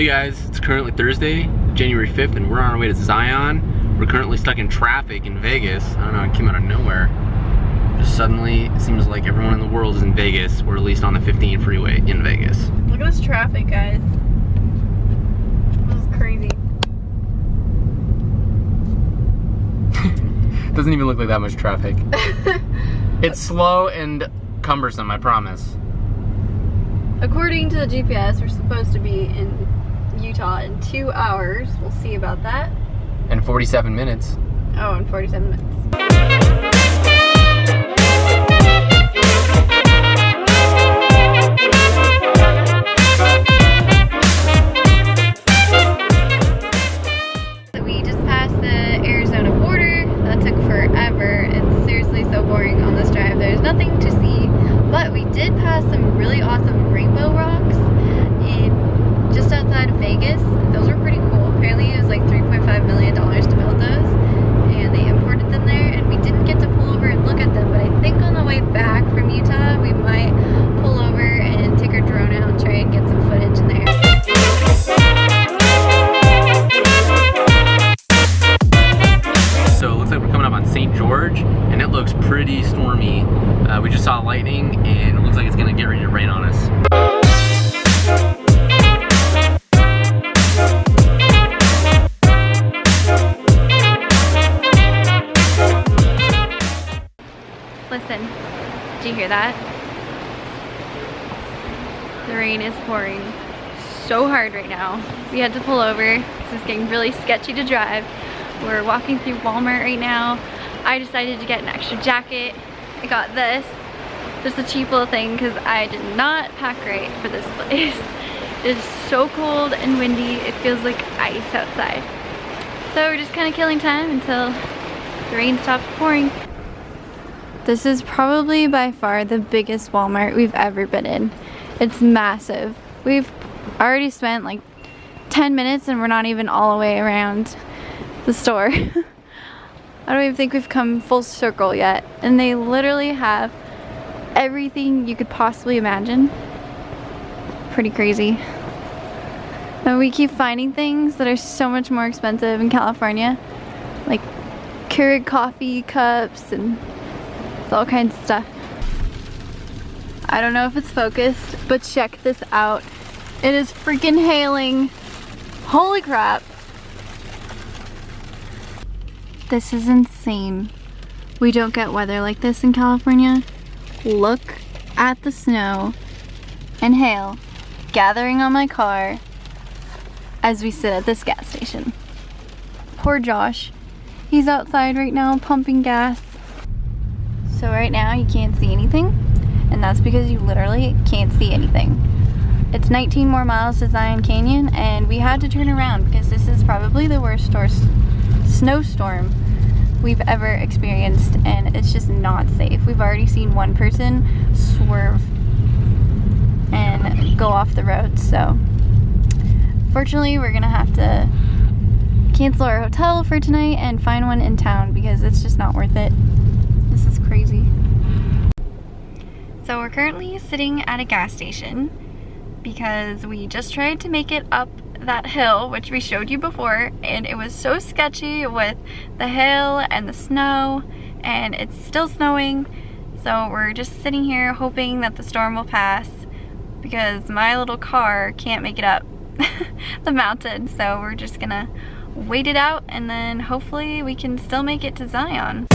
Hey guys, it's currently Thursday, January 5th, and we're on our way to Zion. We're currently stuck in traffic in Vegas. I don't know, it came out of nowhere. Just suddenly, it seems like everyone in the world is in Vegas, or at least on the 15 freeway in Vegas. Look at this traffic, guys. This is crazy. Doesn't even look like that much traffic. It's slow and cumbersome, I promise. According to the GPS, we're supposed to be in Utah in 2 hours. We'll see about that. And 47 minutes. Oh, in 47 minutes. We just passed the Arizona border. That took forever. It's seriously so boring on this drive. There's nothing to see, but we did pass some really awesome rainbow rocks just outside of Vegas. Those were pretty cool. Apparently it was like $3.5 million to build those, and they imported them there, and we didn't get to pull over and look at them, but I think on the way back from Utah we might pull over and take our drone out and try and get some footage in there. So it looks like we're coming up on St. George, and it looks pretty stormy. We just saw lightning, and it looks like it's gonna get ready to rain on us. Listen, did you hear that? The rain is pouring so hard right now. We had to pull over. This is getting really sketchy to drive. We're walking through Walmart right now. I decided to get an extra jacket. I got this. Just a cheap little thing because I did not pack right for this place. It is so cold and windy. It feels like ice outside. So we're just kind of killing time until the rain stops pouring. This is probably by far the biggest Walmart we've ever been in. It's massive. We've already spent like 10 minutes and we're not even all the way around the store. I don't even think we've come full circle yet. And they literally have everything you could possibly imagine. Pretty crazy. And we keep finding things that are so much more expensive in California. Like Keurig coffee cups and all kinds of stuff. I don't know if it's focused, but check this out. It is freaking hailing. Holy crap. This is insane. We don't get weather like this in California. Look at the snow and hail gathering on my car as we sit at this gas station. Poor Josh. He's outside right now pumping gas. So right now you can't see anything, and that's because you literally can't see anything. It's 19 more miles to Zion Canyon, and we had to turn around because this is probably the worst snowstorm we've ever experienced, and it's just not safe. We've already seen one person swerve and go off the road, so fortunately we're gonna have to cancel our hotel for tonight and find one in town because it's just not worth it. This is crazy. So we're currently sitting at a gas station because we just tried to make it up that hill, which we showed you before, and it was so sketchy with the hail and the snow, and it's still snowing. So we're just sitting here hoping that the storm will pass because my little car can't make it up the mountain. So we're just gonna wait it out, and then hopefully we can still make it to Zion.